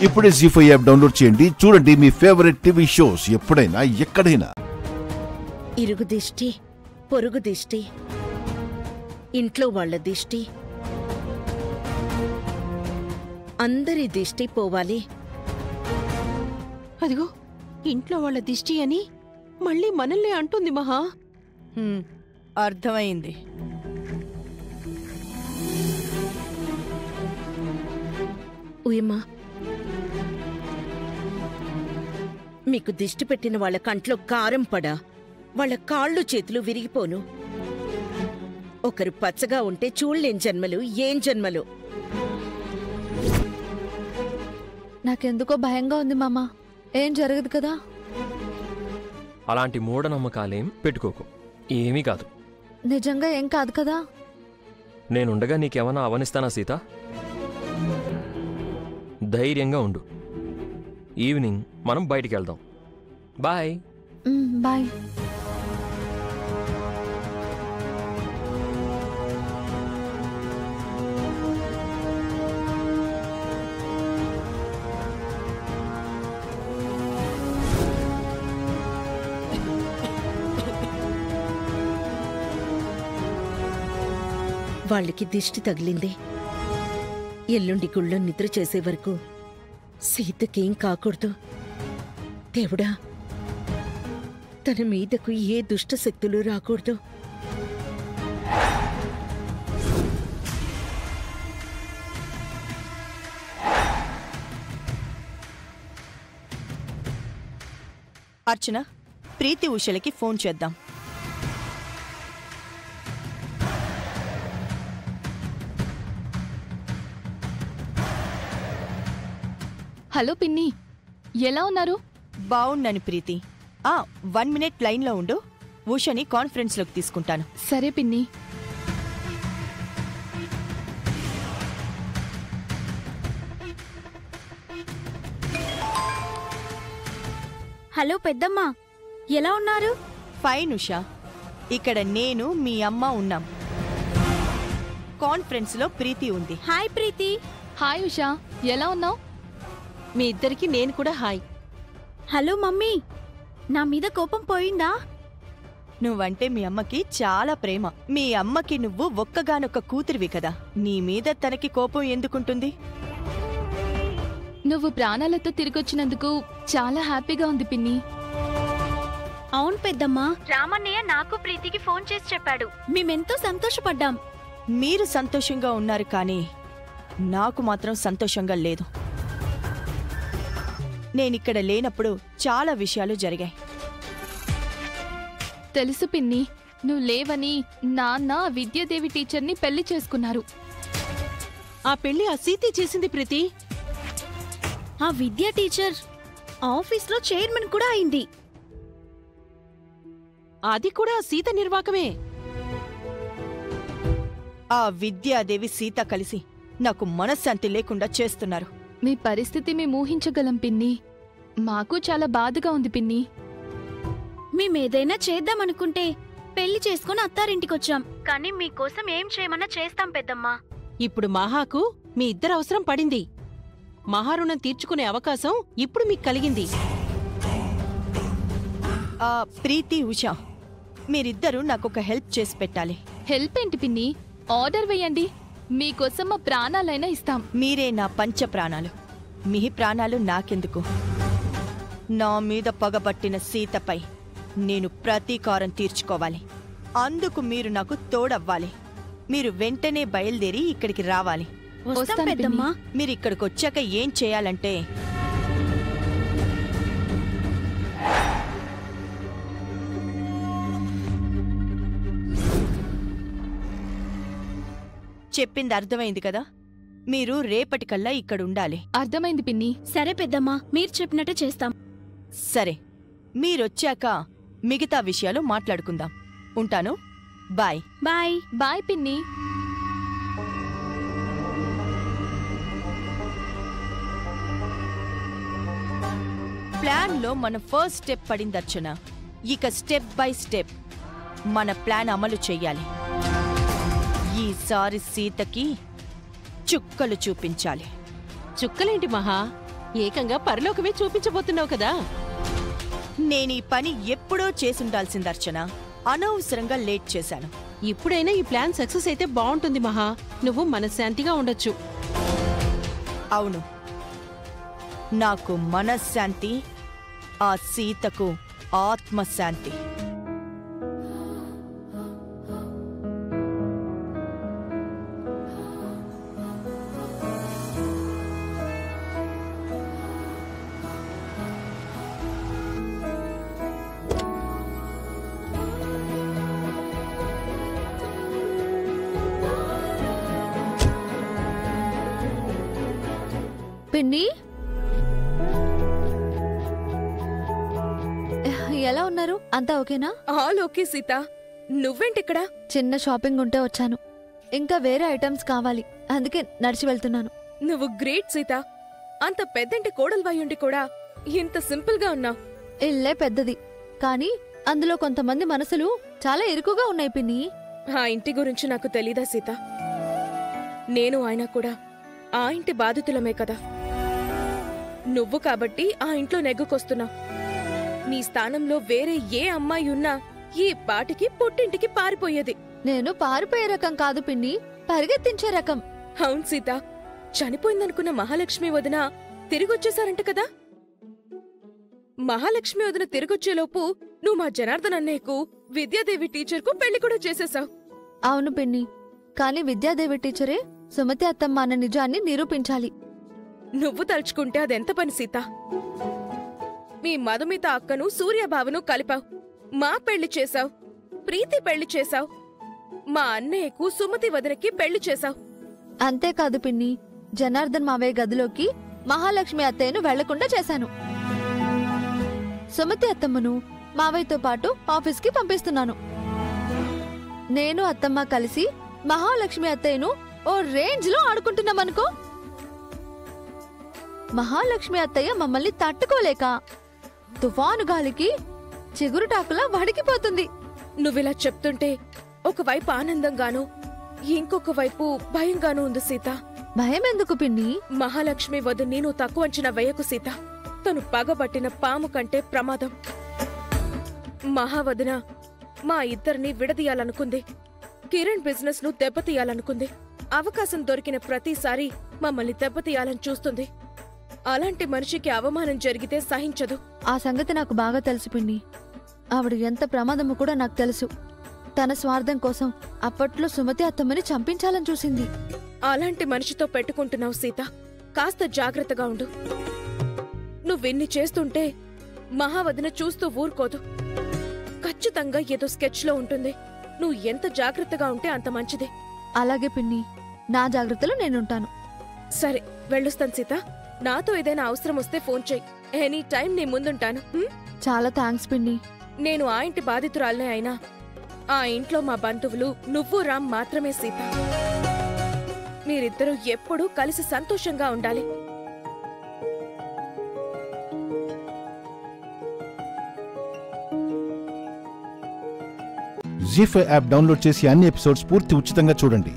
ఇప్పుడే జీ5 app download చేయండి. చూడండి మీ ఫేవరెట్ టీవీ షోస్ ఎప్పుడైనా ఎక్కడైనా. ఇరుగు దిష్టి, పొరుగు దిష్టి, ఇంట్లో వాళ్ళ దిష్టి, అందరి దిష్టి పోవాలి. అదిగో ఇంట్లో వాళ్ళ దిష్టి అని మళ్ళీ మనల్ని అంటుంది మహా. అర్థమైంది. ఉయమ్మా, మీకు దిష్టి పెట్టిన వాళ్ళ కంట్లో కారం పడా, వాళ్ళ కాళ్ళు చేతులు విరిగిపోను. ఒకరు పచ్చగా ఉంటే చూడలేని జన్మలు ఏం జన్మలు. నాకెందుకో భయంగా ఉంది మామా. ఏం జరగదు కదా? అలాంటి మూఢనమ్మకాలేం పెట్టుకోకు, ఏమీ కాదు. నిజంగా ఏం కాదు కదా? నేనుండగా నీకేమన్నా అవనిస్తానా సీత? ధైర్యంగా ఉండు. ఈవినింగ్ మనం బయటికి వెళ్దాం. బాయ్. బాయ్. వాళ్ళకి దిష్టి తగిలింది. ఎల్లుండి గుళ్ళో నిద్ర చేసే వరకు సీతకేం కాకూడదు. దేవుడా, తన మీదకు ఏ దుష్ట శక్తులు రాకూడదు. అర్చన, ప్రీతి ఉషలకి ఫోన్ చేద్దాం. హలో పిన్ని, ఎలా ఉన్నారు? బావున్నాను ప్రీతి. 1 మినిట్ లైన్లో ఉండు. ఉషని కాన్ఫరెన్స్లోకి తీసుకుంటాను. సరే పిన్ని. హలో పెద్దమ్మ, ఎలా ఉన్నారు? ఫైన్ ఉషా. ఇక్కడ నేను మీ అమ్మ ఉన్నాం. కాన్ఫరెన్స్లో ప్రీతి ఉంది. హాయ్ ప్రీతి. హాయ్ ఉషా, ఎలా ఉన్నావు? మీ ఇద్దరికి నేను కూడా హాయ్. హలో మమ్మీ, నా మీద కోపం పోయిందా? నువ్వంటే మీ అమ్మకి చాలా ప్రేమ. మీ అమ్మకి నువ్వు ఒక్కగానొక్క కూతురివి కదా, నీ మీద తనకి కోపం ఎందుకుంటుంది? నువ్వు ప్రాణాలతో తిరిగొచ్చినందుకు చాలా హ్యాపీగా ఉంది పిన్ని. అవును పెద్దమ్మ, రామన్నయ్య నాకు ప్రీతికి ఫోన్ చేసి చెప్పాడు. మేమెంతో సంతోషపడ్డాం. మీరు సంతోషంగా ఉన్నారు, కానీ నాకు మాత్రం సంతోషంగా లేదు. నేనిక్కడ లేనప్పుడు చాలా విషయాలు జరిగాయి. తెలుసు పిన్ని, నువ్వు లేవని నాన్న విద్యాదేవి టీచర్ని పెళ్లి చేసుకున్నారు. ఆ పెళ్లి ఆ సీతి చేసింది ప్రీతి. ఆ విద్యా టీచర్ ఆఫీస్లో చైర్మన్ కూడా అయింది. అది కూడా సీత నిర్వాకమే. ఆ విద్యాదేవి సీత కలిసి నాకు మనశ్శాంతి లేకుండా చేస్తున్నారు. మీ పరిస్థితి మేము ఊహించగలం పిన్ని. మాకు చాలా బాధగా ఉంది పిన్ని. మేమేదైనా చేద్దామనుకుంటే పెళ్లి చేసుకుని అత్తారింటికొచ్చాం. కానీ మీకోసం ఏం చేయమన్నా చేస్తాం పెద్దమ్మా. ఇప్పుడు మహాకు మీ ఇద్దరు అవసరం పడింది. మహారుణం తీర్చుకునే అవకాశం ఇప్పుడు మీకు కలిగింది. ప్రీతి, ఉషా, మీరిద్దరూ నాకొక హెల్ప్ చేసి పెట్టాలి. హెల్ప్ ఏంటి పిన్ని? ఆర్డర్ వేయండి, మీకోసం మా ప్రాణాలైనా ఇస్తాం. మీరే నా పంచ ప్రాణాలు. మీ ప్రాణాలు నాకెందుకు? నా మీద పగబట్టిన సీతపై నేను ప్రతీకారం తీర్చుకోవాలి. అందుకు మీరు నాకు తోడవ్వాలి. మీరు వెంటనే బయలుదేరి ఇక్కడికి రావాలి. వస్తాం పెద్దమ్మా. మీరిక్కడికొచ్చాక ఏం చేయాలంటే, చెప్పింది అర్థమైంది కదా? మీరు రేపటికల్లా ఇక్కడుండాలి. అర్థమైంది పిన్ని. సరే పెద్దమ్మా, మీరు చెప్పినట్టే చేస్తాం. సరే, మీరొచ్చాక మిగతా విషయాలు మాట్లాడుకుందాం. ఉంటాను. బాయ్. బాయ్. బాయ్ పిన్ని. ప్లాన్లో మన ఫస్ట్ స్టెప్ పడింది అర్చన. ఇక స్టెప్ బై స్టెప్ మన ప్లాన్ అమలు చెయ్యాలి. ఈసారి సీతకి చుక్కలు చూపించాలి. చుక్కలేంటి మహా? ఏకంగా పరలోకమే చూపించబోతున్నావు కదా. నేను ఈ పని ఎప్పుడో చేసుండాల్సింది అర్చన. అనవసరంగా లేట్ చేశాను. ఇప్పుడైనా ఈ ప్లాన్ సక్సెస్ అయితే బాగుంటుంది మహా. నువ్వు మనశ్శాంతిగా ఉండొచ్చు. అవును, నాకు మనశ్శాంతి, ఆ సీతకు ఆత్మశాంతి. పిన్ని, ఎలా ఉన్నారు? అంతా ఓకేనా? All okay Sita. నువ్వేంటిక్కడ? చిన్న షాపింగ్ ఉంటే వచ్చాను. ఇంకా వేరే ఐటమ్స్ కావాలి, అందుకే నడిచి వెళ్తున్నాను. నువ్వు గ్రేట్ సీత. అంత పెద్దంటి కోడల్వయ్యుండి కూడా ఇంత సింపుల్ గా ఉన్నావు. ఇల్లే పెద్దది, కానీ అందులో కొంతమంది మనసులు చాలా ఇరుకుగా ఉన్నాయి పిన్ని. ఆ ఇంటి గురించి నాకు తెలీదా సీత? నేను ఆయన కూడా ఆ ఇంటి బాధితులమే కదా. నువ్వు కాబట్టి ఆ ఇంట్లో నెగ్గుకొస్తున్నావు. నీ స్థానంలో వేరే ఏ అమ్మాయి ఉన్నా ఈ పాటికి పుట్టింటికి పారిపోయేది. నేను పారిపోయే రకం కాదు పిన్ని, పరిగెత్తించే రకం. అవును సీత, చనిపోయిందనుకున్న మహాలక్ష్మి వదిన తిరిగొచ్చేశారంట కదా. మహాలక్ష్మి వదిన తిరిగొచ్చేలోపు నువ్వు మా జనార్దన్ అన్నయ్యకు విద్యాదేవి టీచర్కు పెళ్లి కూడా చేసేశావు. అవును పిన్ని, కానీ విద్యాదేవి టీచరే సుమతి అత్తమ్మ అన్న నిజాన్ని నిరూపించాలి. నువ్వు తలుచుకుంటే అదెంత పని సీత? మీ మధుమిత అక్కను సూర్యబావను కలిపావు, మా పెళ్లి చేశావు, ప్రీతి పెళ్లి చేశావు, మా అన్నయ్యకు సుమతి వదినకి పెళ్లి చేశావు. అంతేకాదు పిన్ని, జనార్దన్ మావయ్య గదిలోకి మహాలక్ష్మి అత్తయ్యను వెళ్లకుండా చేశాను. సుమతి అత్తమ్మను మావయ్యతో పాటు ఆఫీస్కి పంపిస్తున్నాను. నేను అత్తమ్మ కలిసి మహాలక్ష్మి అత్తయ్యను ఓ రేంజ్ లో ఆడుకుంటున్నామనుకో. మహాలక్ష్మి అత్తయ్య మమ్మల్ని తట్టుకోలేక తుఫాను గాలికి చిగురుటాకులా వడికిపోతుంది. నువ్విలా చెప్తుంటే ఒకవైపు ఆనందంగానూ ఇంకొక వైపు భయంగానూ ఉంది సీత. భయం ఎందుకు పిన్ని? మహాలక్ష్మి వదిని నువ్వు తక్కువ అంచనా వేయకు సీత. తను పగబట్టిన పాము కంటే ప్రమాదం. మహావదిన మా ఇద్దరిని విడదీయాలనుకుంది. కిరణ్ బిజినెస్ ను దెబ్బతీయాలనుకుంది. అవకాశం దొరికిన ప్రతిసారి మమ్మల్ని దెబ్బతీయాలని చూస్తుంది. అలాంటి మనిషికి అవమానం జరిగితే సహించదు. ఆ సంగతి నాకు బాగా తెలుసు పిన్ని. ఆవిడ ఎంత ప్రమాదము కూడా నాకు తెలుసు. తన స్వార్థం కోసం అప్పట్లో సుమతి అత్తమ్మని చంపించాలని చూసింది. అలాంటి మనిషితో పెట్టుకుంటున్నావు సీత. కాస్త జాగ్రత్తగా ఉండు. నువ్వెన్ని చేస్తుంటే మహావదిన చూస్తూ ఊరుకోదు. ఖచ్చితంగా ఏదో స్కెచ్ లో ఉంటుంది. నువ్వు ఎంత జాగ్రత్తగా ఉంటే అంత మంచిది. అలాగే పిన్ని, నా జాగ్రత్తలో నేనుంటాను. సరే, వెళ్ళొస్తాను సీత. నాతో ఏదైనా అవసరం వస్తే ఫోన్ చెయ్యి. ఎనీ టైం నీ ముందుంటాను. చాలా థ్యాంక్స్ పిన్ని. నేను ఆ ఇంటి బాధితురాలనే అయినా ఆ ఇంట్లో మా బంధువులు నువ్వు రామ్ మాత్రమే సీత. మీరిద్దరూ ఎప్పుడూ కలిసి సంతోషంగా ఉండాలి. జీ5 యాప్ డౌన్లోడ్ చేసి అన్ని ఎపిసోడ్స్ పూర్తి ఉచితంగా చూడండి.